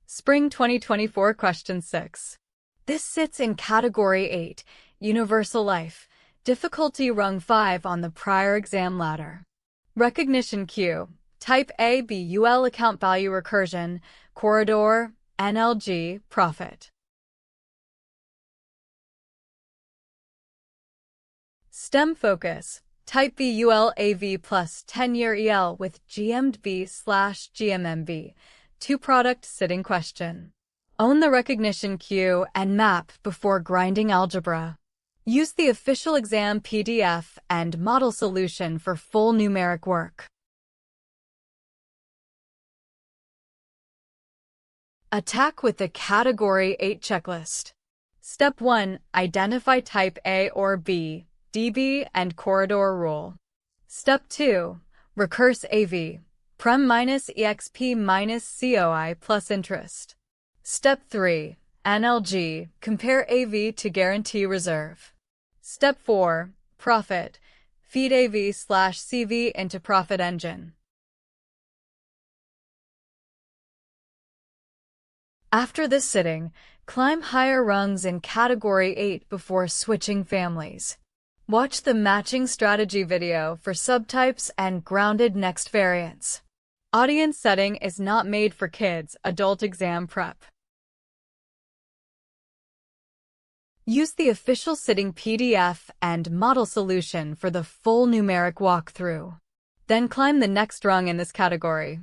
Spring 2024 Question 6. This sits in Category 8, Universal Life, difficulty rung 5 on the prior exam ladder. Recognition Q. Type A BUL account value recursion, corridor, NLG, profit. STEM focus. Type BUL AV plus 10-year EL with GMDB/GMMB. Two-product sitting question. Own the recognition queue and map before grinding algebra. Use the official exam PDF and model solution for full numeric work. Attack with the Category 8 checklist. Step 1. Identify type A or B, DB, and corridor rule. Step 2. Recurse AV, prem minus exp minus COI plus interest. Step 3. NLG, compare AV to guarantee reserve. Step 4. Profit, feed AV/CV into profit engine. After this sitting, climb higher rungs in Category 8 before switching families. Watch the matching strategy video for subtypes and grounded next variants. Audience setting is not made for kids' adult exam prep. Use the official sitting PDF and model solution for the full numeric walkthrough. Then climb the next rung in this category.